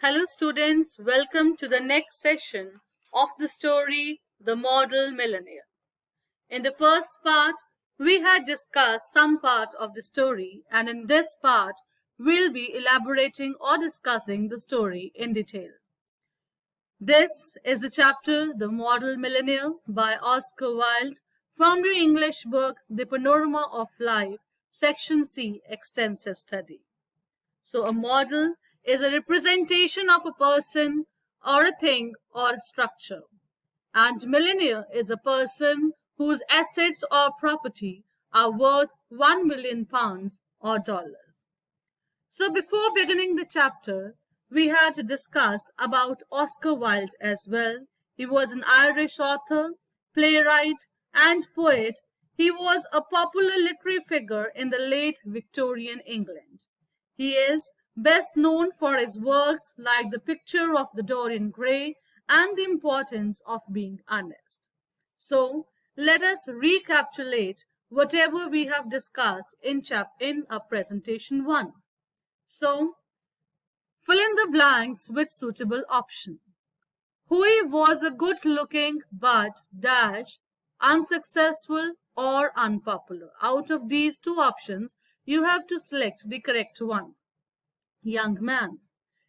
Hello students, welcome to the next session of the story The Model Millionaire. In the first part, we had discussed some part of the story, and in this part, we'll be elaborating or discussing the story in detail. This is the chapter The Model Millionaire by Oscar Wilde from your English book The Panorama of Life, Section C, Extensive Study. So a model is a representation of a person or a thing or a structure. And millionaire is a person whose assets or property are worth £1 million or dollars. So before beginning the chapter, we had discussed about Oscar Wilde as well. He was an Irish author, playwright, and poet. He was a popular literary figure in the late Victorian England. He is best known for his works like The Picture of the Dorian Gray and The Importance of Being Honest. So, let us recapitulate whatever we have discussed in our presentation 1. So, fill in the blanks with suitable option. Hui was a good-looking but dash unsuccessful or unpopular. Out of these two options, you have to select the correct one. Young man.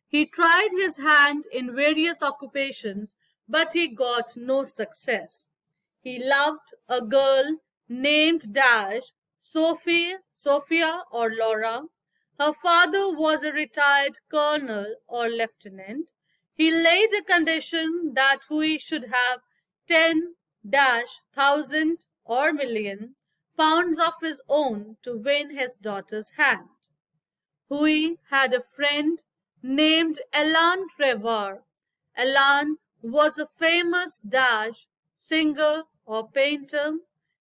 He tried his hand in various occupations, but he got no success. He loved a girl named Dash, Sophia or Laura. Her father was a retired colonel or lieutenant. He laid a condition that Hui should have 10,000 or million pounds of his own to win his daughter's hand. Hui had a friend named Alan Trevor. Alan was a famous dash singer or painter.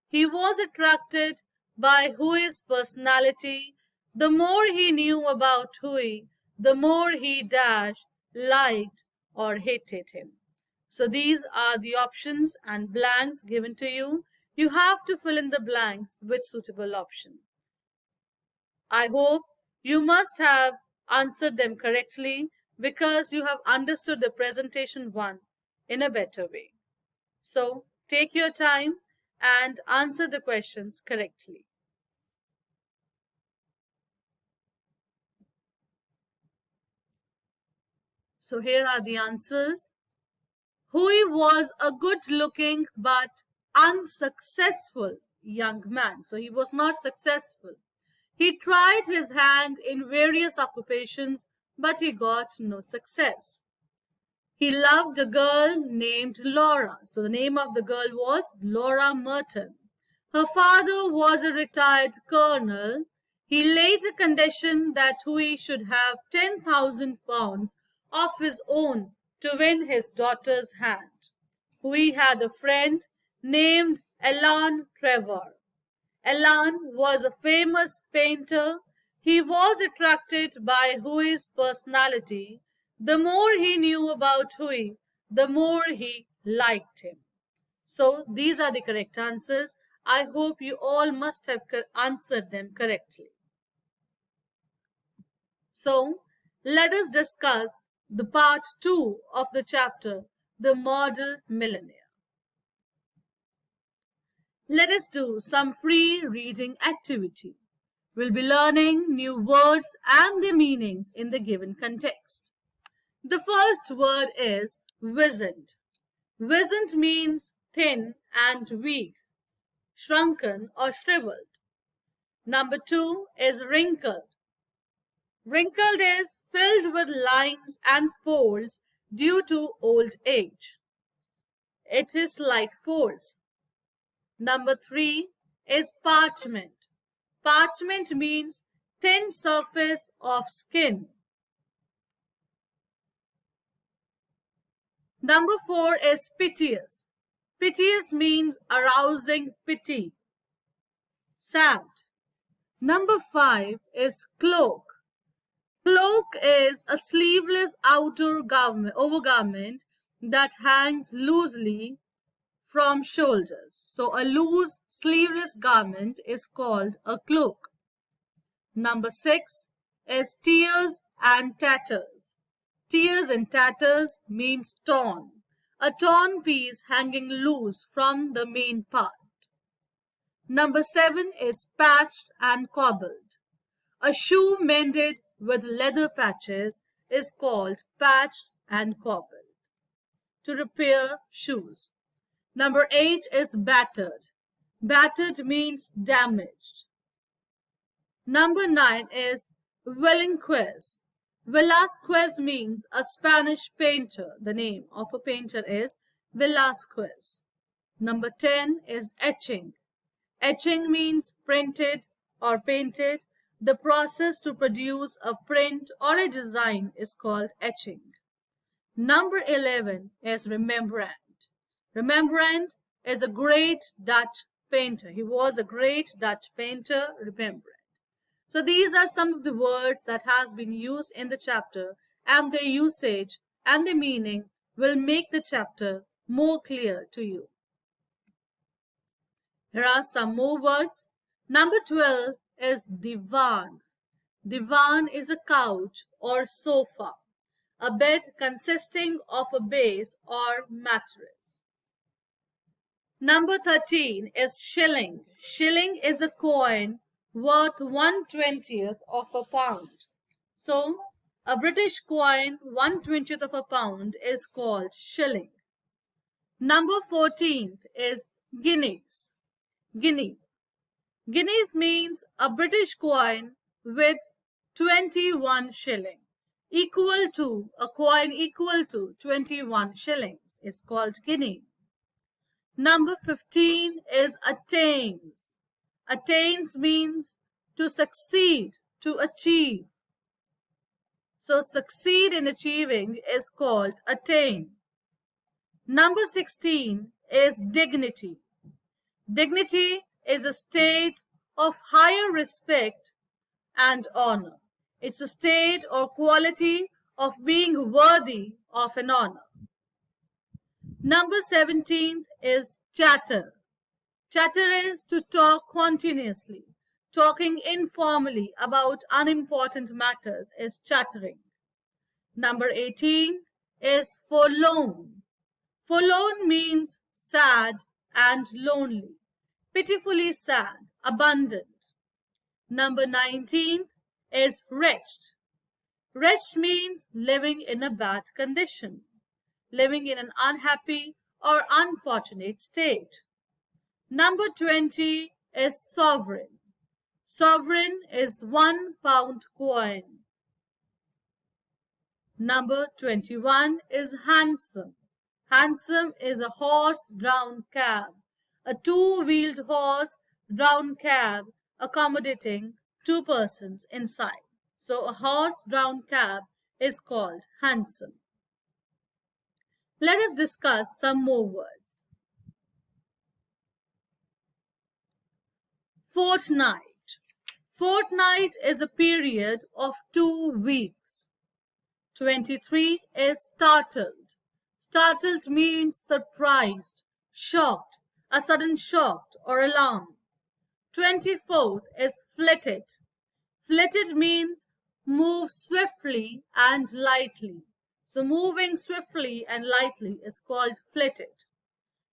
He was attracted by Hui's personality. The more he knew about Hui, the more he dash liked or hated him. So these are the options and blanks given to you. You have to fill in the blanks with suitable option. I hope you must have answered them correctly because you have understood the presentation 1 in a better way. So take your time and answer the questions correctly. So here are the answers. Hui was a good-looking but unsuccessful young man. So he was not successful. He tried his hand in various occupations, but he got no success. He loved a girl named Laura. So the name of the girl was Laura Merton. Her father was a retired colonel. He laid a condition that Hui should have 10,000 pounds of his own to win his daughter's hand. Hui had a friend named Alan Trevor. Alan was a famous painter. He was attracted by Hui's personality. The more he knew about Hui, the more he liked him. So these are the correct answers. I hope you all must have answered them correctly. So let us discuss the part 2 of the chapter, The Model Millionaire. Let us do some pre-reading activity. We'll be learning new words and their meanings in the given context. The first word is wizened. Wizened means thin and weak, shrunken or shriveled. Number 2 is wrinkled. Wrinkled is filled with lines and folds due to old age. It is slight folds. Number 3 is parchment. Parchment means thin surface of skin. Number 4 is piteous. Piteous means arousing pity. Sad. Number 5 is cloak. Cloak is a sleeveless outer overgarment that hangs loosely from shoulders. So a loose sleeveless garment is called a cloak. Number 6 is tears and tatters. Tears and tatters means torn. A torn piece hanging loose from the main part. Number 7 is patched and cobbled. A shoe mended with leather patches is called patched and cobbled. To repair shoes. Number 8 is battered. Battered means damaged. Number 9 is Velázquez. Velázquez means a Spanish painter. The name of a painter is Velázquez. Number 10 is etching. Etching means printed or painted. The process to produce a print or a design is called etching. Number 11 is Rembrandt. Rembrandt is a great Dutch painter. He was a great Dutch painter, Rembrandt. So these are some of the words that has been used in the chapter, and their usage and the meaning will make the chapter more clear to you. Here are some more words. Number 12 is divan. Divan is a couch or sofa, a bed consisting of a base or mattress. Number 13 is shilling. Shilling is a coin worth 1/20th of a pound. So, a British coin 1/20th of a pound is called shilling. Number 14 is guineas. Guinea. Guineas means a British coin with 21 shilling. Equal to, a coin equal to 21 shillings is called guinea. Number 15 is attains. Attains means to succeed, to achieve. So succeed in achieving is called attain. Number 16 is dignity. Dignity is a state of higher respect and honor. It's a state or quality of being worthy of an honor. Number 17 is chatter. Chatter is to talk continuously. Talking informally about unimportant matters is chattering. Number 18 is forlorn. Forlorn means sad and lonely, pitifully sad, abandoned. Number 19 is wretched. Wretched means living in a bad condition, living in an unhappy or unfortunate state. Number 20 is sovereign. Sovereign is £1 coin. Number 21 is hansom. Hansom is a horse-drawn cab, a two-wheeled horse-drawn cab accommodating 2 persons inside. So a horse-drawn cab is called hansom. Let us discuss some more words. Fortnight. Fortnight is a period of 2 weeks. 23 is startled. Startled means surprised, shocked, a sudden shock or alarm. 24th is flitted. Flitted means move swiftly and lightly. So moving swiftly and lightly is called flitted.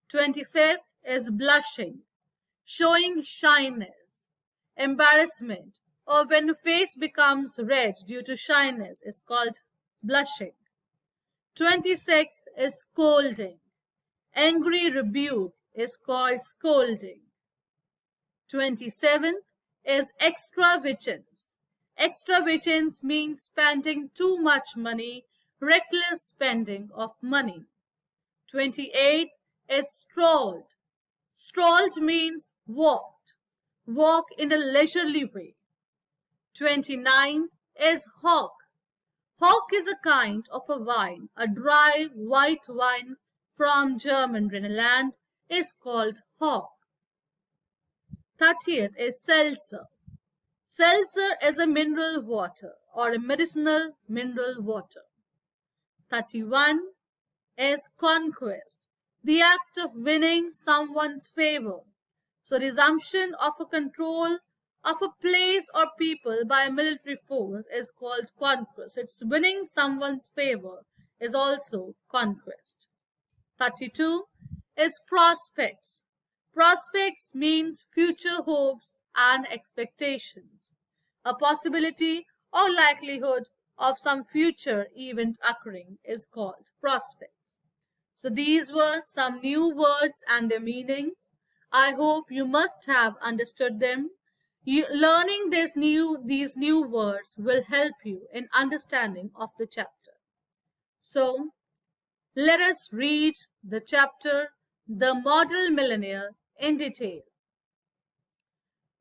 25th is blushing, showing shyness, embarrassment, or when the face becomes red due to shyness is called blushing. 26th is scolding. Angry rebuke is called scolding. 27th is extravagance. Extravagance means spending too much money, reckless spending of money. 28th is strolled. Strolled means walked. Walk in a leisurely way. 29 is hock. Hock is a kind of a wine. A dry white wine from German Rhineland is called hock. 30th is seltzer. Seltzer is a mineral water or a medicinal mineral water. 31 is conquest, the act of winning someone's favor. So resumption of a control of a place or people by a military force is called conquest. It's winning someone's favor is also conquest. 32 is prospects. Prospects means future hopes and expectations, a possibility or likelihood of some future event occurring is called prospects. So these were some new words and their meanings. I hope you must have understood them. Learning these new words will help you in understanding of the chapter. So let us read the chapter The Model Millionaire in detail.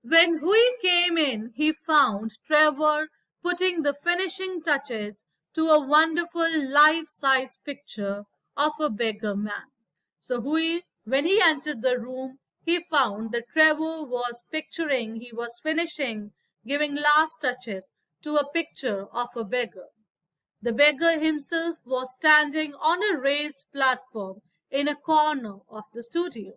When Hui came in, he found Trevor putting the finishing touches to a wonderful life-size picture of a beggar man. So Hui, when he entered the room, he found that Trevor he was finishing, giving last touches to a picture of a beggar. The beggar himself was standing on a raised platform in a corner of the studio.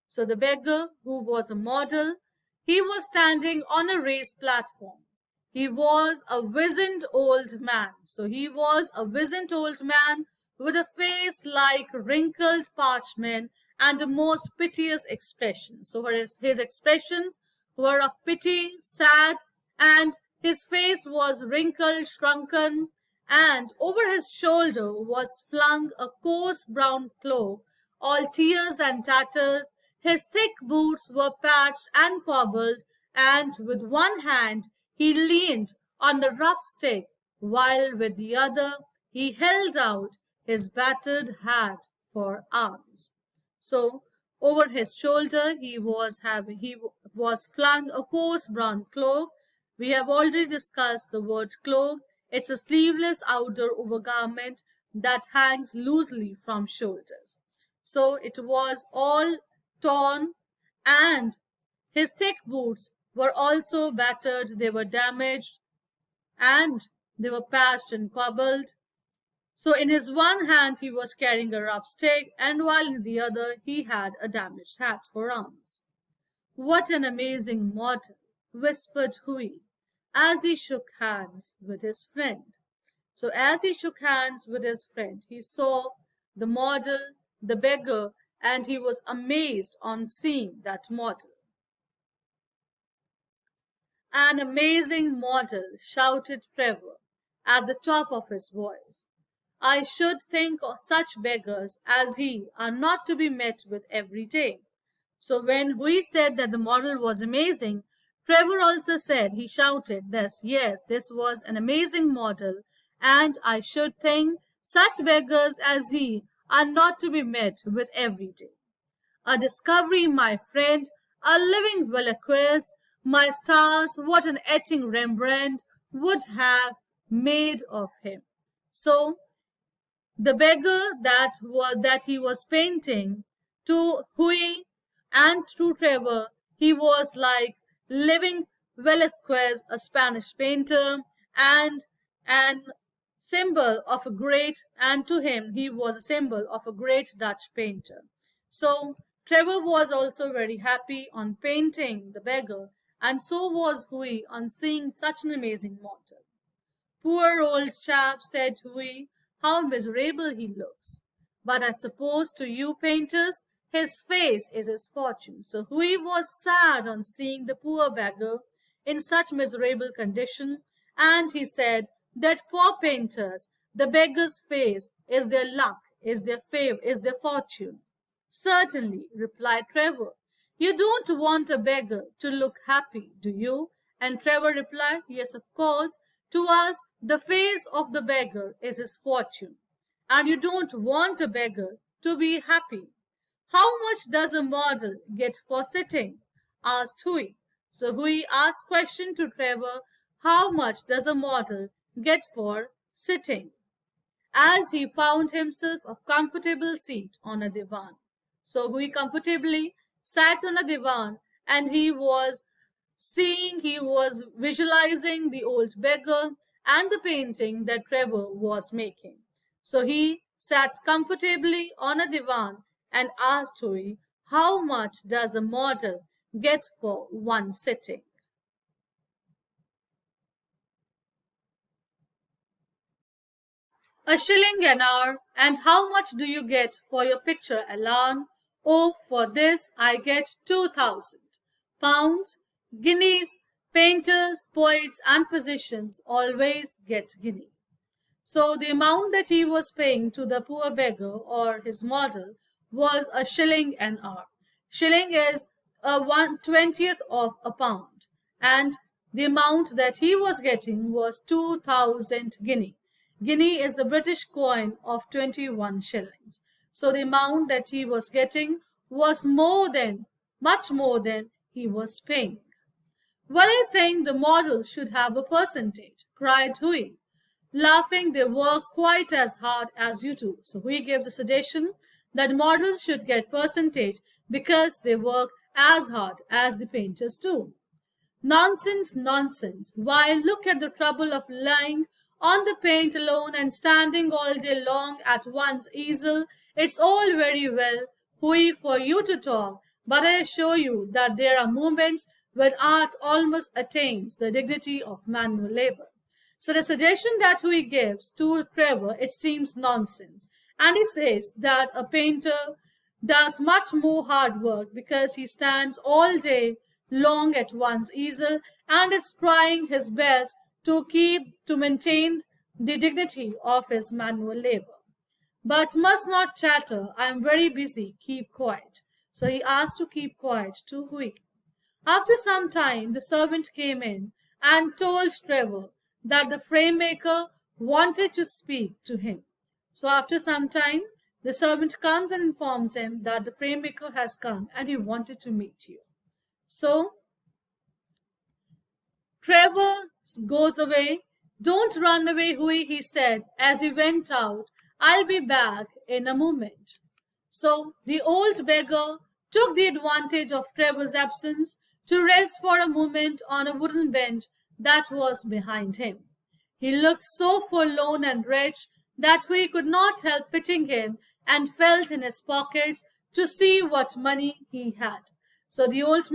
So the beggar, who was a model, he was standing on a raised platform. He was a wizened old man. So he was a wizened old man with a face like wrinkled parchment and a most piteous expression. So his expressions were of pity, sad, and his face was wrinkled, shrunken, and over his shoulder was flung a coarse brown cloak, all tears and tatters. His thick boots were patched and cobbled, and with one hand he leaned on the rough stick, while with the other he held out his battered hat for arms. So over his shoulder he was flung a coarse brown cloak. We have already discussed the word cloak. It's a sleeveless outer overgarment that hangs loosely from shoulders. So it was all torn, and his thick boots were also battered, they were damaged, and they were patched and cobbled. So in his one hand he was carrying a rough stick, and while in the other he had a damaged hat for arms. "What an amazing model," whispered Hui as he shook hands with his friend. So as he shook hands with his friend, he saw the model, the beggar, and he was amazed on seeing that model. "An amazing model," shouted Trevor at the top of his voice. "I should think such beggars as he are not to be met with every day." So when Hui said that the model was amazing, Trevor also said, he shouted this, yes, this was an amazing model, and I should think such beggars as he are not to be met with every day. "A discovery, my friend, a living Velasquez. My stars, what an etching Rembrandt would have made of him." So the beggar that he was painting to Hui and to Trevor, he was like living Velasquez, a Spanish painter, and an symbol of a great, and to him he was a symbol of a great Dutch painter. So Trevor was also very happy on painting the beggar, and so was Hui on seeing such an amazing model. "Poor old chap," said Hui, "how miserable he looks. But I suppose to you painters, his face is his fortune." So Hui was sad on seeing the poor beggar in such miserable condition, and he said that for painters, the beggar's face is their luck, is their fortune. "Certainly," replied Trevor. "You don't want a beggar to look happy, do you?" And Trevor replied, "Yes, of course. To us, the face of the beggar is his fortune. And you don't want a beggar to be happy." "How much does a model get for sitting?" asked Hui. So Hui asked question to Trevor, "How much does a model get for sitting?" As he found himself a comfortable seat on a divan. So Hui comfortably sat on a divan, and he was visualizing the old beggar and the painting that Trevor was making. So he sat comfortably on a divan and asked Hui, "How much does a model get for one sitting?" A shilling an hour, and how much do you get for your picture, Alan? Oh, for this I get 2,000 pounds, guineas, painters, poets, and physicians always get guineas. So the amount that he was paying to the poor beggar or his model was a shilling an hour. Shilling is a 1/20th of a pound, and the amount that he was getting was 2,000 guinea. Guinea is a British coin of 21 shillings. So the amount that he was getting was much more than he was paying. Well, I think the models should have a percentage, cried Hui. Laughing, they work quite as hard as you do. So Hui gives a suggestion that models should get percentage because they work as hard as the painters do. Nonsense, nonsense. Why, look at the trouble of lying on the paint alone and standing all day long at one's easel. It's all very well, Hui, for you to talk, but I assure you that there are moments when art almost attains the dignity of manual labor. So the suggestion that Hui gives to Trevor, it seems nonsense. And he says that a painter does much more hard work because he stands all day long at one's easel and is trying his best to maintain the dignity of his manual labor. But must not chatter, I am very busy, keep quiet. So he asked to keep quiet to Hui. After some time, the servant came in and told Trevor that the frame maker wanted to speak to him. So after some time, the servant comes and informs him that the frame maker has come and he wanted to meet you. So Trevor goes away. Don't run away, Hui, he said as he went out. I'll be back in a moment. So the old beggar took the advantage of Trevor's absence to rest for a moment on a wooden bench that was behind him. He looked so forlorn and wretched that Hui could not help pitying him and felt in his pockets to see what money he had. So the old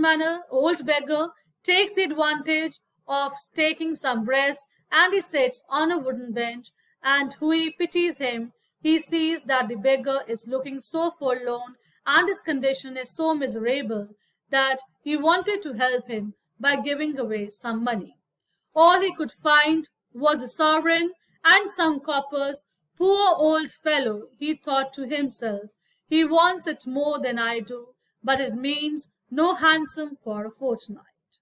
beggar takes the advantage of taking some rest and he sits on a wooden bench and Hui pities him. He sees that the beggar is looking so forlorn and his condition is so miserable that he wanted to help him by giving away some money. All he could find was a sovereign and some coppers. Poor old fellow, he thought to himself, he wants it more than I do, but it means no hansom for a fortnight.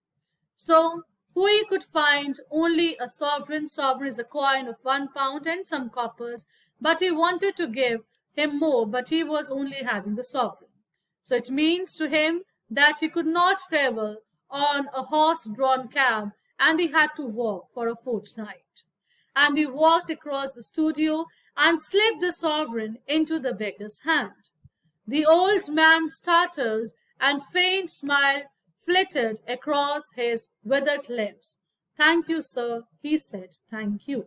So Hui could find only a sovereign. Sovereign is a coin of £1 and some coppers, but he wanted to give him more, but he was only having the sovereign. So it means to him that he could not travel on a horse-drawn cab and he had to walk for a fortnight. And he walked across the studio and slipped the sovereign into the beggar's hand. The old man startled and faint smile flitted across his withered lips. Thank you, sir, he said, thank you.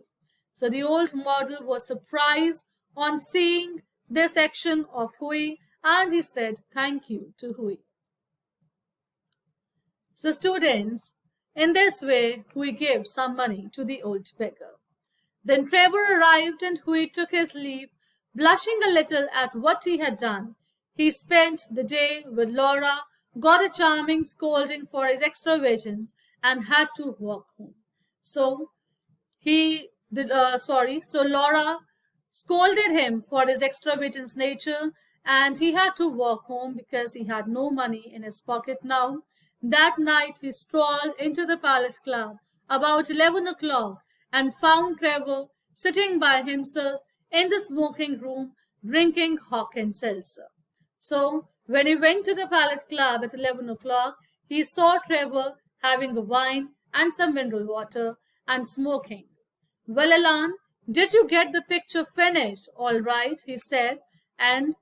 So the old model was surprised on seeing this action of Hui and he said thank you to Hui. So students, in this way, Hui gave some money to the old beggar. Then Trevor arrived and Hui took his leave, blushing a little at what he had done. He spent the day with Laura, got a charming scolding for his extravagance, and had to walk home. So Laura scolded him for his extravagant nature, and he had to walk home because he had no money in his pocket now. That night he strolled into the Palace Club about 11 o'clock and found Trevor sitting by himself in the smoking room drinking hock and seltzer. So when he went to the Palace Club at 11 o'clock, he saw Trevor having a wine and some mineral water and smoking. Well, Alan, did you get the picture finished? All right, he said, and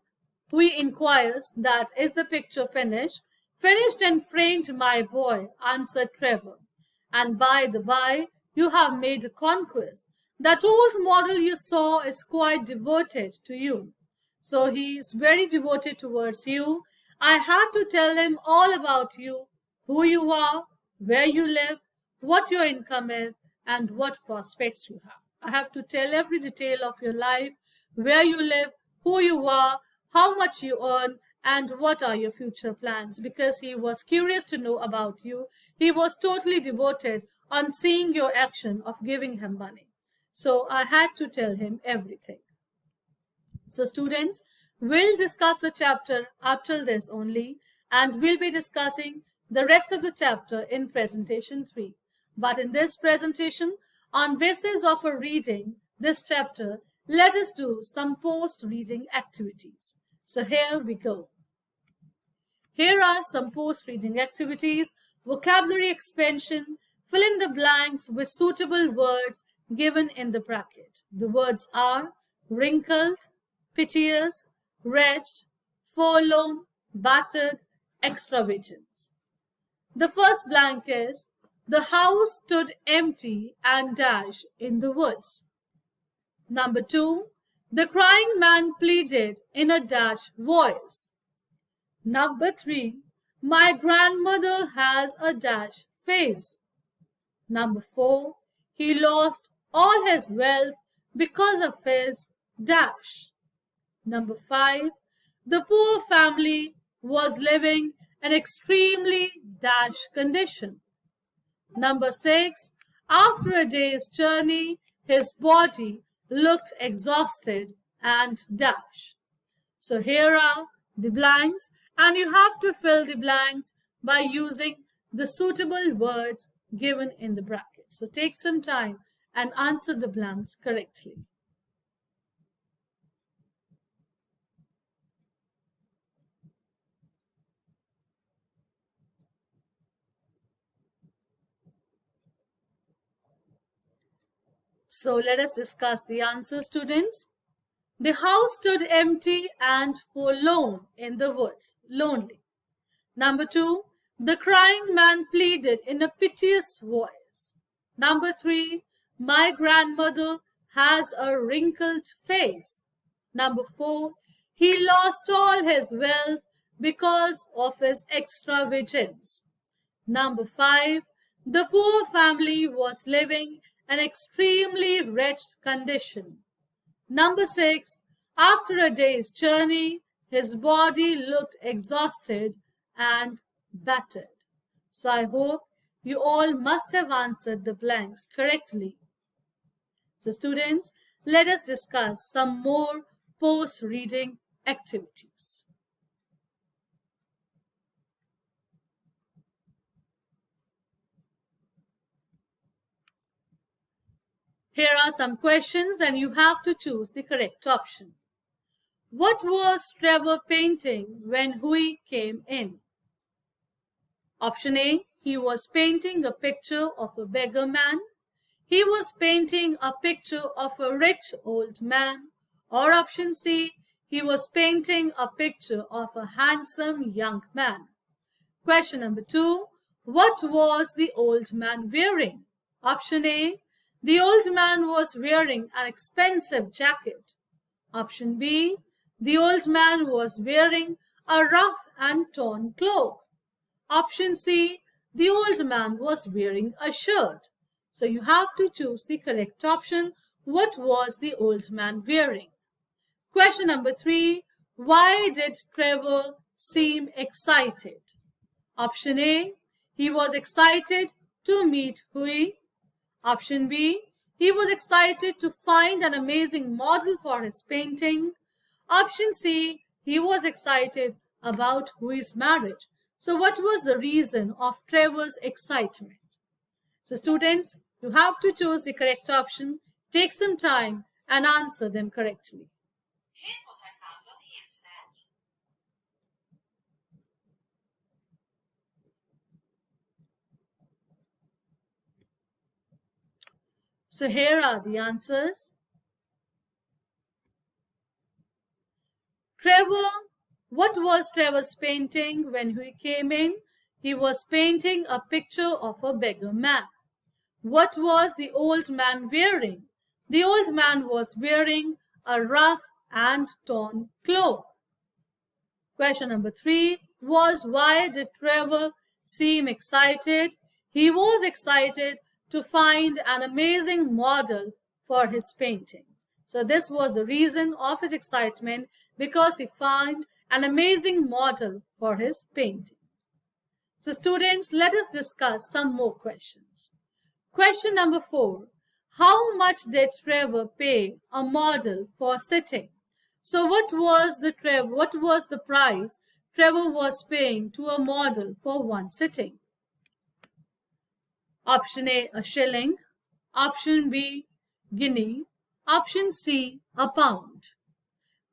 Hui inquires that is the picture finished? Finished and framed, my boy, answered Trevor. And by the by, you have made a conquest. That old model you saw is quite devoted to you. So he is very devoted towards you. I had to tell him all about you, who you are, where you live, what your income is, and what prospects you have. I have to tell every detail of your life, where you live, who you are, how much you earn, and what are your future plans, because he was curious to know about you. He was totally devoted on seeing your action of giving him money. So I had to tell him everything. So students, we'll discuss the chapter after this only, and we'll be discussing the rest of the chapter in presentation 3. But in this presentation, on basis of a reading this chapter, let us do some post-reading activities. So here we go. Here are some post-reading activities: vocabulary expansion. Fill in the blanks with suitable words given in the bracket. The words are wrinkled, piteous, wretched, forlorn, battered, extravagant. The first blank is, the house stood empty and dash in the woods. Number 2, the crying man pleaded in a dash voice. Number 3, my grandmother has a dash face. Number 4, he lost all his wealth because of his dash. Number 5, the poor family was living in extremely dash condition. Number 6, after a day's journey, his body looked exhausted and dash. So here are the blanks, and you have to fill the blanks by using the suitable words given in the bracket. So take some time and answer the blanks correctly. So let us discuss the answers, students. The house stood empty and forlorn in the woods, lonely. Number 2, the crying man pleaded in a piteous voice. Number 3, my grandmother has a wrinkled face. Number 4, he lost all his wealth because of his extravagance. Number 5, the poor family was living in extremely wretched condition. Number 6, after a day's journey, his body looked exhausted and battered. So I hope you all must have answered the blanks correctly. So students, let us discuss some more post-reading activities. Here are some questions and you have to choose the correct option. What was Trevor painting when Hui came in? Option A, he was painting a picture of a beggar man. He was painting a picture of a rich old man. Or option C, he was painting a picture of a handsome young man. Question number 2, what was the old man wearing? Option A, the old man was wearing an expensive jacket. Option B, the old man was wearing a rough and torn cloak. Option C, the old man was wearing a shirt. So you have to choose the correct option. What was the old man wearing? Question number 3, why did Trevor seem excited? Option A, he was excited to meet Hui. Option B, he was excited to find an amazing model for his painting. Option C, he was excited about Hui's marriage. So what was the reason of Trevor's excitement? So students, you have to choose the correct option, take some time and answer them correctly. Here's what I found on the internet. So here are the answers. What was Trevor's painting when he came in? He was painting a picture of a beggar man. What was the old man wearing? The old man was wearing a rough and torn cloak. Question number 3 was, why did Trevor seem excited? He was excited to find an amazing model for his painting. So this was the reason of his excitement, because he found an amazing model for his painting. So students, let us discuss some more questions. Question number 4. How much did Trevor pay a model for sitting? So what was the price Trevor was paying to a model for one sitting? Option A, a shilling. Option B, guinea. Option C, a pound.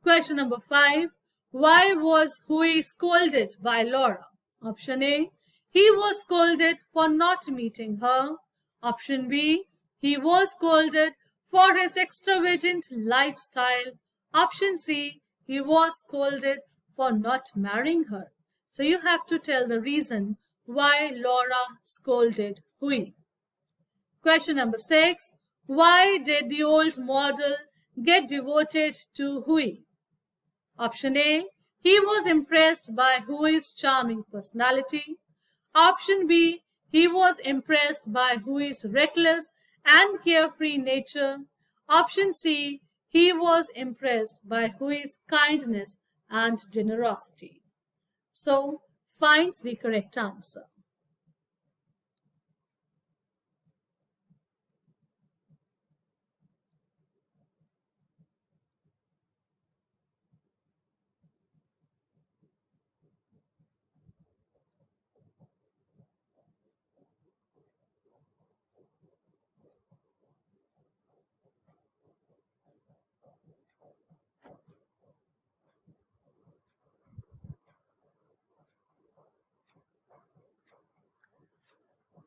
Question number 5. Why was Huey scolded by Laura? Option A, he was scolded for not meeting her. Option B, he was scolded for his extravagant lifestyle. Option C, he was scolded for not marrying her. So you have to tell the reason why Laura scolded Huey. Question number 6. Why did the old model get devoted to Huey? Option A, he was impressed by Huey's charming personality. Option B, he was impressed by Huey's reckless and carefree nature. Option C, he was impressed by Huey's kindness and generosity. So, find the correct answer.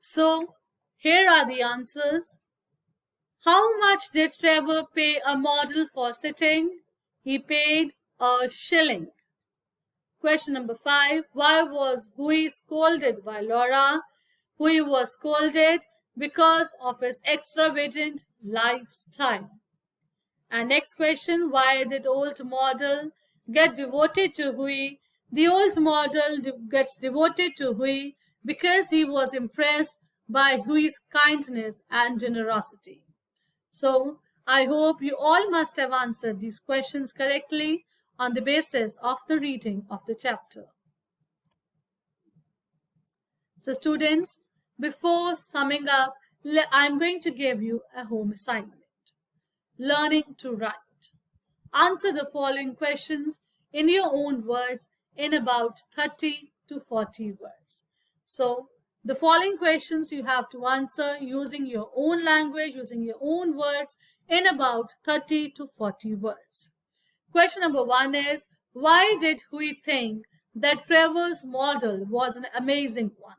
So, here are the answers. How much did Trevor pay a model for sitting? He paid a shilling. Question number 5. Why was Huey scolded by Laura? Huey was scolded because of his extravagant lifestyle. And next question, why did old model get devoted to Huey? The old model gets devoted to Huey because he was impressed by Huey's kindness and generosity. So, I hope you all must have answered these questions correctly on the basis of the reading of the chapter. So, students, before summing up, I'm going to give you a home assignment. Learning to write. Answer the following questions in your own words in about 30 to 40 words. So, the following questions you have to answer using your own language, using your own words in about 30 to 40 words. Question number 1 is, why did Huey think that Trevor's model was an amazing one?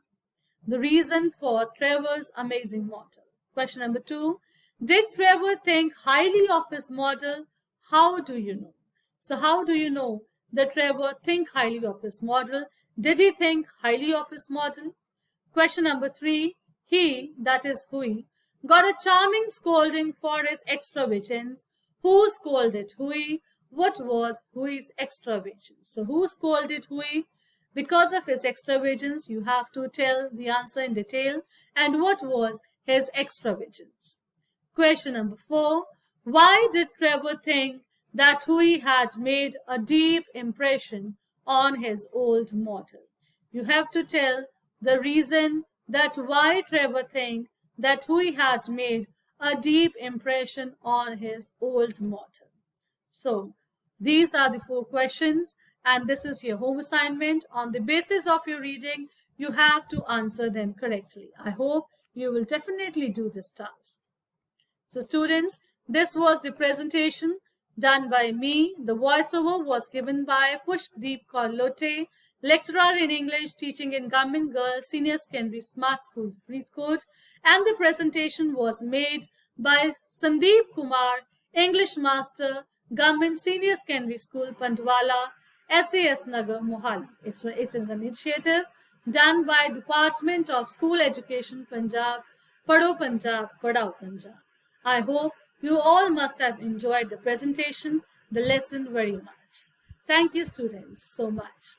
The reason for Trevor's amazing model. Question number 2, did Trevor think highly of his model? How do you know? So how do you know that Trevor think highly of his model? Did he think highly of his model? Question number 3, he, that is Huey, got a charming scolding for his extravagance. Who scolded Huey? What was Huey's extravagance? So who scolded Huey? Because of his extravagance, you have to tell the answer in detail. And what was his extravagance? Question number 4, why did Trevor think that Huey had made a deep impression on his old model? You have to tell the reason that why Trevor think that Huey had made a deep impression on his old model. So, these are the 4 questions, and this is your home assignment. On the basis of your reading, you have to answer them correctly. I hope you will definitely do this task. So students, this was the presentation done by me. The voiceover was given by Pushdeep Kaur, lecturer in English, teaching in Government Girls Senior Secondary Smart School, Faridkot, and the presentation was made by Sandeep Kumar, English Master, Government Senior Secondary School, Pandwala, SAS Nagar, Mohali. It is an initiative done by Department of School Education, Punjab, Padho Punjab, Padhao Punjab. I hope you all must have enjoyed the presentation, the lesson very much. Thank you, students, so much.